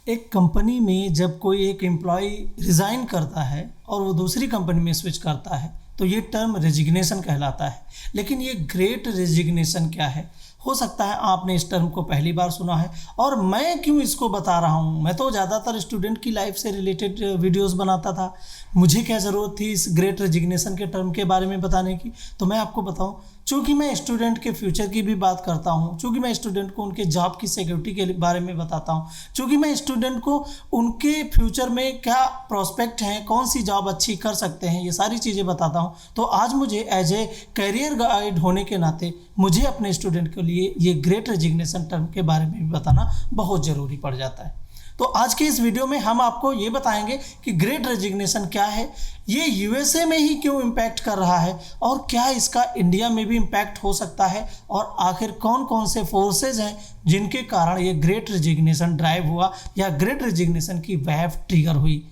एक कंपनी में जब कोई एक एम्प्लॉय रिज़ाइन करता है और वो दूसरी कंपनी में स्विच करता है तो ये टर्म रेजिग्नेशन कहलाता है। लेकिन ये ग्रेट रेजिग्नेशन क्या है? हो सकता है आपने इस टर्म को पहली बार सुना है। और मैं क्यों इसको बता रहा हूँ, मैं तो ज़्यादातर स्टूडेंट की लाइफ से रिलेटेड वीडियोस बनाता था। मुझे क्या ज़रूरत थी इस ग्रेट रेजिग्नेशन के टर्म के बारे में बताने की? तो मैं आपको बताऊँ, चूँकि मैं स्टूडेंट के फ्यूचर की भी बात करता हूँ, चूँकि मैं स्टूडेंट को उनके जॉब की सिक्योरिटी के बारे में बताता हूँ, चूँकि मैं स्टूडेंट को उनके फ्यूचर में क्या प्रोस्पेक्ट हैं, कौन सी जॉब अच्छी कर सकते हैं, ये सारी चीज़ें बताता हूँ। तो आज मुझे एज ए करियर गाइड होने के नाते मुझे अपने स्टूडेंट के लिए ये ग्रेट रेजिग्नेशन टर्म के बारे में भी बताना बहुत ज़रूरी पड़ जाता है। तो आज के इस वीडियो में हम आपको ये बताएंगे कि ग्रेट रेजिग्नेशन क्या है, ये यूएसए में ही क्यों इम्पैक्ट कर रहा है और क्या इसका इंडिया में भी इम्पैक्ट हो सकता है, और आखिर कौन कौन से फोर्सेज हैं जिनके कारण ये ग्रेट रेजिग्नेशन ड्राइव हुआ या ग्रेट रेजिग्नेशन की वेव ट्रिगर हुई।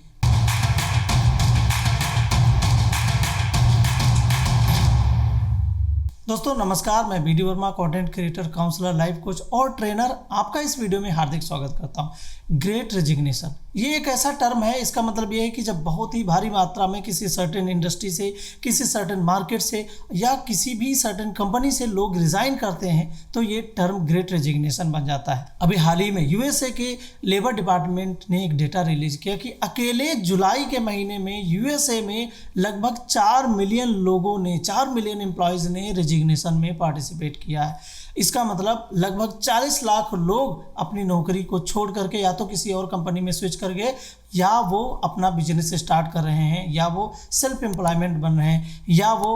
दोस्तों नमस्कार, मैं BD Verma, content creator, counsellor, life coach और ट्रेनर, आपका इस वीडियो में हार्दिक स्वागत करता हूं। ग्रेट रेजिग्नेशन ये एक ऐसा टर्म है, इसका मतलब ये है कि जब बहुत ही भारी मात्रा में किसी सर्टेन इंडस्ट्री से, किसी सर्टेन मार्केट से या किसी भी सर्टेन कंपनी से लोग रिजाइन करते हैं तो ये टर्म ग्रेट रेजिग्नेशन बन जाता है। अभी हाल ही में यूएसए के लेबर डिपार्टमेंट ने एक डेटा रिलीज किया कि अकेले जुलाई के महीने में यूएसए में लगभग 4 मिलियन लोगों ने, 4 मिलियन एम्प्लॉयज़ ने रेजिग्नेशन में पार्टिसिपेट किया है। इसका मतलब लगभग 40 लाख लोग अपनी नौकरी को छोड़ करके या तो किसी और कंपनी में स्विच कर गए, या वो अपना बिजनेस स्टार्ट कर रहे हैं, या वो सेल्फ एम्प्लॉयमेंट बन रहे हैं, या वो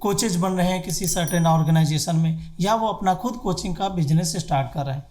कोचेज बन रहे हैं किसी सर्टेन ऑर्गेनाइजेशन में, या वो अपना खुद कोचिंग का बिजनेस स्टार्ट कर रहे हैं।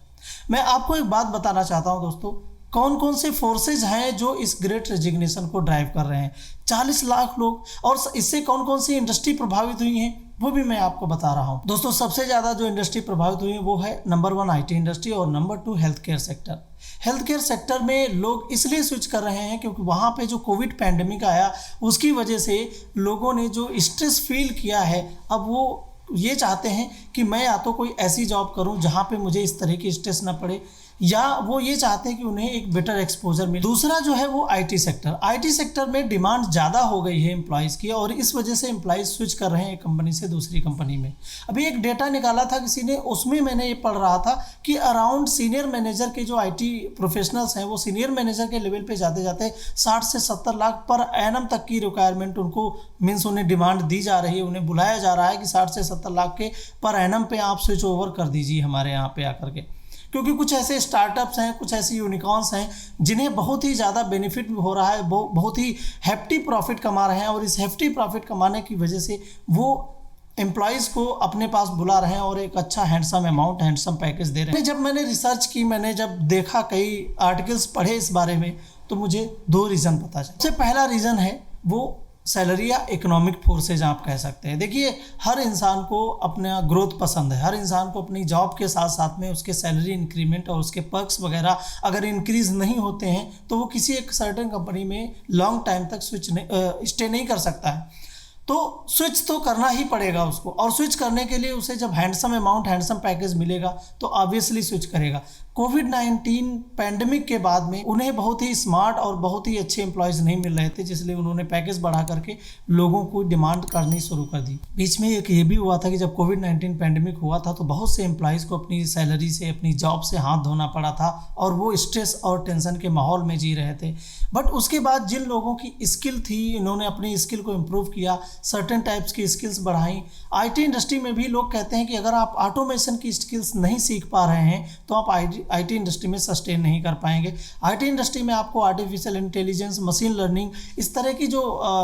मैं आपको एक बात बताना चाहता हूँ दोस्तों, कौन कौन से फोर्सेज हैं जो इस ग्रेट रेजिग्नेशन को ड्राइव कर रहे हैं। 40 लाख लोग, और इससे कौन कौन सी इंडस्ट्री प्रभावित हुई हैं वो भी मैं आपको बता रहा हूं। दोस्तों सबसे ज़्यादा जो इंडस्ट्री प्रभावित हुई है वो है नंबर 1 आईटी इंडस्ट्री और number 2 health care sector. Health care sector में लोग इसलिए स्विच कर रहे हैं क्योंकि वहाँ पे जो कोविड पैंडेमिक आया उसकी वजह से लोगों ने जो स्ट्रेस फील किया है, अब वो ये चाहते हैं कि मैं या तो कोई ऐसी जॉब करूं जहां पे मुझे इस तरह की स्ट्रेस ना पड़े, या वो ये चाहते हैं कि उन्हें एक बेटर एक्सपोजर मिले। दूसरा जो है वो आईटी सेक्टर। आईटी सेक्टर में डिमांड ज़्यादा हो गई है एम्प्लॉयज़ की, और इस वजह से एम्प्लॉयज़ स्विच कर रहे हैं एक कंपनी से दूसरी कंपनी में। अभी एक डेटा निकाला था किसी ने, उसमें मैंने ये पढ़ रहा था कि अराउंड सीनियर मैनेजर के जो आईटी प्रोफेशनल्स हैं वो सीनियर मैनेजर के लेवल पे जाते जाते 60 से 70 लाख पर एनम तक की रिक्वायरमेंट उनको मीन्स उन्हें डिमांड दी जा रही है, उन्हें बुलाया जा रहा है कि 60 से 70 लाख के पर एनम पे आप स्विच ओवर कर दीजिए हमारे यहाँ पे आकर के। क्योंकि कुछ ऐसे स्टार्टअप्स हैं, कुछ ऐसे यूनिकॉर्न्स हैं जिन्हें बहुत ही ज़्यादा बेनिफिट हो रहा है, बहुत ही हैफ्टी प्रॉफिट कमा रहे हैं, और इस हैफ्टी प्रॉफिट कमाने की वजह से वो एम्प्लॉयज़ को अपने पास बुला रहे हैं और एक अच्छा हैंडसम अमाउंट, हैंडसम पैकेज दे रहे हैं। जब मैंने रिसर्च की, मैंने जब देखा, कई आर्टिकल्स पढ़े इस बारे में, तो मुझे 2 रीज़न पता चला। सबसे पहला रीज़न है वो सैलरी या इकोनॉमिक फोर्सेज आप कह सकते हैं। देखिए, हर इंसान को अपना ग्रोथ पसंद है, हर इंसान को अपनी जॉब के साथ साथ में उसके सैलरी इंक्रीमेंट और उसके पर्क्स वगैरह अगर इंक्रीज़ नहीं होते हैं तो वो किसी एक सर्टेन कंपनी में लॉन्ग टाइम तक स्टे नहीं कर सकता है। तो स्विच तो करना ही पड़ेगा उसको, और स्विच करने के लिए उसे जब हैंडसम अमाउंट, हैंडसम पैकेज मिलेगा तो ऑब्वियसली स्विच करेगा। कोविड-19 पैंडमिक के बाद में उन्हें बहुत ही स्मार्ट और बहुत ही अच्छे एम्प्लॉयज़ नहीं मिल रहे थे, जिसलिए उन्होंने पैकेज बढ़ा करके लोगों को डिमांड करनी शुरू कर दी। बीच में एक ये भी हुआ था कि जब कोविड-19 पैंडमिक हुआ था तो बहुत से एम्प्लॉयज़ को अपनी सैलरी से, अपनी जॉब से हाथ धोना पड़ा था, और वो स्ट्रेस और टेंशन के माहौल में जी रहे थे। बट उसके बाद जिन लोगों की स्किल थी, इन्होंने अपनी स्किल को इम्प्रूव किया, सर्टेन टाइप्स की स्किल्स बढ़ाई। आईटी इंडस्ट्री में भी लोग कहते हैं कि अगर आप ऑटोमेशन की स्किल्स नहीं सीख पा रहे हैं तो आप आईटी इंडस्ट्री में सस्टेन नहीं कर पाएंगे। आईटी इंडस्ट्री में आपको आर्टिफिशियल इंटेलिजेंस, मशीन लर्निंग, इस तरह की जो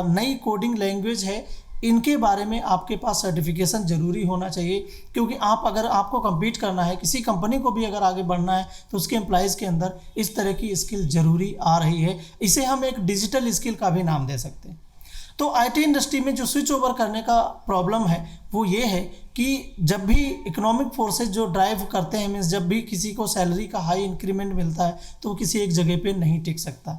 नई कोडिंग लैंग्वेज है, इनके बारे में आपके पास सर्टिफिकेशन ज़रूरी होना चाहिए। क्योंकि अगर आपको कम्पीट करना है, किसी कंपनी को भी अगर आगे बढ़ना है, तो उसके एम्प्लॉयज़ के अंदर इस तरह की स्किल ज़रूरी आ रही है। इसे हम एक डिजिटल स्किल का भी नाम दे सकते हैं। तो आईटी इंडस्ट्री में जो स्विच ओवर करने का प्रॉब्लम है वो ये है कि जब भी इकोनॉमिक फोर्सेज जो ड्राइव करते हैं, मीन्स जब भी किसी को सैलरी का हाई इंक्रीमेंट मिलता है तो वो किसी एक जगह पे नहीं टिक सकता।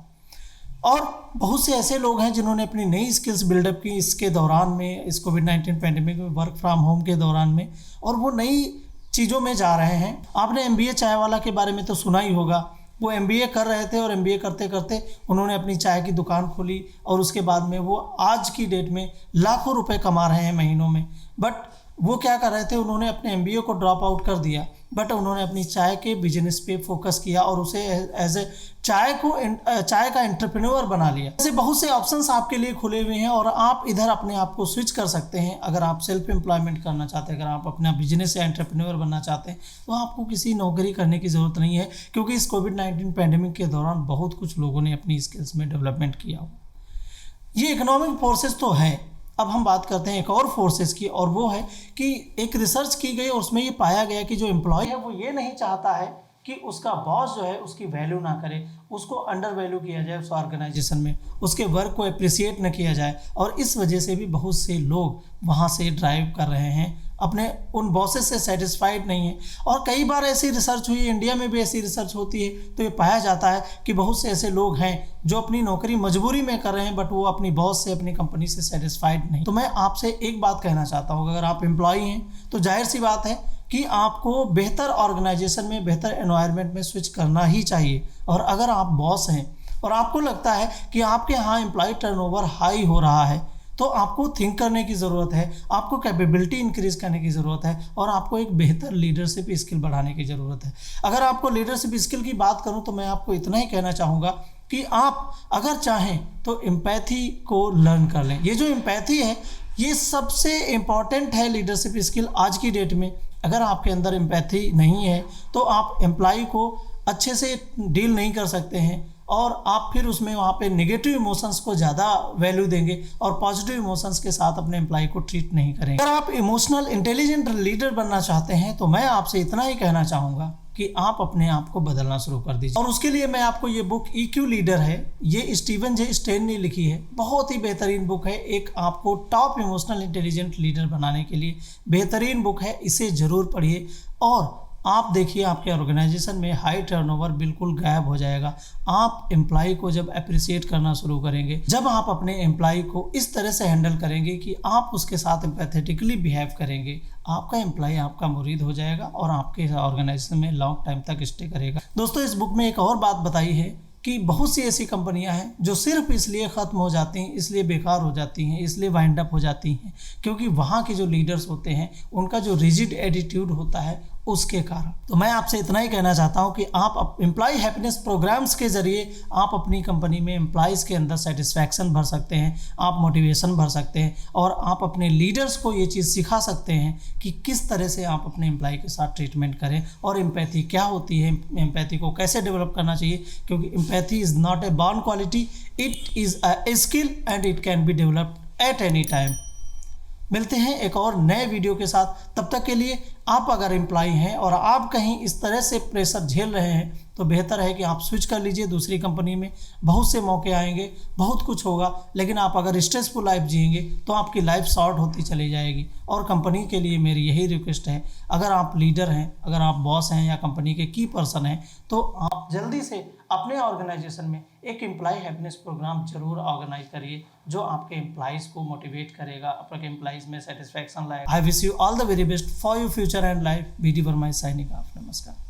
और बहुत से ऐसे लोग हैं जिन्होंने अपनी नई स्किल्स बिल्डअप की इसके दौरान में, इस कोविड-19 पैंडेमिक में, वर्क फ्रॉम होम के दौरान में, और वो नई चीज़ों में जा रहे हैं। आपने MBA चाय वाला के बारे में तो सुना ही होगा वो MBA कर रहे थे और MBA करते करते उन्होंने अपनी चाय की दुकान खोली और उसके बाद में वो आज की डेट में लाखों रुपए कमा रहे हैं महीनों में। बट वो क्या कर रहे थे, उन्होंने अपने MBA को ड्रॉप आउट कर दिया, बट उन्होंने अपनी चाय के बिजनेस पे फोकस किया और उसे एज ए चाय का एंटरप्रेन्योर बना लिया। ऐसे बहुत से ऑप्शंस आपके लिए खुले हुए हैं और आप इधर अपने आप को स्विच कर सकते हैं। अगर आप सेल्फ एम्प्लॉयमेंट करना चाहते हैं, अगर आप अपना बिजनेस या एंटरप्रेन्योर बनना चाहते हैं, तो आपको किसी नौकरी करने की ज़रूरत नहीं है, क्योंकि इस कोविड-19 पैंडेमिक के दौरान बहुत कुछ लोगों ने अपनी स्किल्स में डेवलपमेंट किया हो। ये इकोनॉमिक फोर्सेस तो है। अब हम बात करते हैं एक और फोर्सेस की, और वो है कि एक रिसर्च की गई और उसमें ये पाया गया कि जो एम्प्लॉय है वो ये नहीं चाहता है कि उसका बॉस जो है उसकी वैल्यू ना करे, उसको अंडर वैल्यू किया जाए उस ऑर्गेनाइजेशन में, उसके वर्क को अप्रिसिएट न किया जाए। और इस वजह से भी बहुत से लोग वहाँ से ड्राइव कर रहे हैं, अपने उन बॉसेस से सेटिस्फाइड नहीं है। और कई बार ऐसी रिसर्च हुई, इंडिया में भी ऐसी रिसर्च होती है, तो ये पाया जाता है कि बहुत से ऐसे लोग हैं जो अपनी नौकरी मजबूरी में कर रहे हैं, बट वो अपनी बॉस से, अपनी कंपनी से सेटिस्फाइड नहीं। तो मैं आपसे एक बात कहना चाहता हूँ, अगर आप एम्प्लॉय हैं तो जाहिर सी बात है कि आपको बेहतर ऑर्गेनाइजेशन में, बेहतर एनवायरनमेंट में स्विच करना ही चाहिए। और अगर आप बॉस हैं और आपको लगता है कि आपके यहाँ एम्प्लॉय टर्नओवर हाई हो रहा है, तो आपको थिंक करने की ज़रूरत है, आपको कैपेबिलिटी इंक्रीज़ करने की ज़रूरत है और आपको एक बेहतर लीडरशिप स्किल बढ़ाने की ज़रूरत है। अगर आपको लीडरशिप स्किल की बात करूं तो मैं आपको इतना ही कहना चाहूँगा कि आप अगर चाहें तो एम्पैथी को लर्न कर लें। ये जो एम्पैथी है ये सबसे इम्पॉर्टेंट है लीडरशिप स्किल आज की डेट में। अगर आपके अंदर एम्पैथी नहीं है तो आप एम्प्लॉय को अच्छे से डील नहीं कर सकते हैं और आप फिर उसमें वहाँ पे नेगेटिव इमोशंस को ज़्यादा वैल्यू देंगे और पॉजिटिव इमोशंस के साथ अपने एम्प्लॉय को ट्रीट नहीं करेंगे। अगर आप इमोशनल इंटेलिजेंट लीडर बनना चाहते हैं तो मैं आपसे इतना ही कहना चाहूँगा कि आप अपने आप को बदलना शुरू कर दीजिए। और उसके लिए मैं आपको ये बुक EQ लीडर है, ये स्टीवन जे स्टेन ने लिखी है, बहुत ही बेहतरीन बुक है। एक आपको टॉप इमोशनल इंटेलिजेंट लीडर बनाने के लिए बेहतरीन बुक है, इसे ज़रूर पढ़िए और आप देखिए आपके ऑर्गेनाइजेशन में हाई टर्नओवर बिल्कुल गायब हो जाएगा। आप एम्प्लॉय को जब अप्रिसिएट करना शुरू करेंगे, जब आप अपने एम्प्लॉय को इस तरह से हैंडल करेंगे कि आप उसके साथ एम्पैथेटिकली बिहेव करेंगे, आपका एम्प्लॉय आपका मुरीद हो जाएगा और आपके ऑर्गेनाइजेशन में लॉन्ग टाइम तक स्टे करेगा। दोस्तों, इस बुक में एक और बात बताई है कि बहुत सी ऐसी कंपनियां हैं जो सिर्फ इसलिए ख़त्म हो जाती हैं, इसलिए बेकार हो जाती हैं, इसलिए वाइंड अप हो जाती हैं क्योंकि वहाँ के जो लीडर्स होते हैं उनका जो रिजिड एटीट्यूड होता है उसके कारण। तो मैं आपसे इतना ही कहना चाहता हूं कि आप एम्प्लॉय हैप्पीनेस प्रोग्राम्स के ज़रिए आप अपनी कंपनी में एम्प्लॉयज़ के अंदर सेटिस्फैक्शन भर सकते हैं, आप मोटिवेशन भर सकते हैं और आप अपने लीडर्स को ये चीज़ सिखा सकते हैं कि किस तरह से आप अपने एम्प्लॉय के साथ ट्रीटमेंट करें और एम्पैथी क्या होती है, एम्पैथी को कैसे डेवलप करना चाहिए, क्योंकि empathy is not a born quality, it is a skill and it can be developed at any time. मिलते हैं एक और नए वीडियो के साथ, तब तक के लिए आप अगर एम्प्लॉय हैं और आप कहीं इस तरह से प्रेशर झेल रहे हैं तो बेहतर है कि आप स्विच कर लीजिए दूसरी कंपनी में। बहुत से मौके आएंगे, बहुत कुछ होगा, लेकिन आप अगर स्ट्रेसफुल लाइफ जिएंगे तो आपकी लाइफ शॉर्ट होती चली जाएगी। और कंपनी के लिए मेरी यही रिक्वेस्ट है, अगर आप लीडर हैं, अगर आप बॉस हैं या कंपनी के की पर्सन हैं, तो आप जल्दी से अपने ऑर्गेनाइजेशन में एक एम्प्लॉय हैप्पीनेस प्रोग्राम जरूर ऑर्गेनाइज करिए जो आपके एम्प्लॉयज़ को मोटिवेट करेगा, आपके एम्प्लॉयज़ में सेटिस्फैक्शन लाएगा। I wish you all the very best for your future and life. BD Verma signing off. नमस्कार।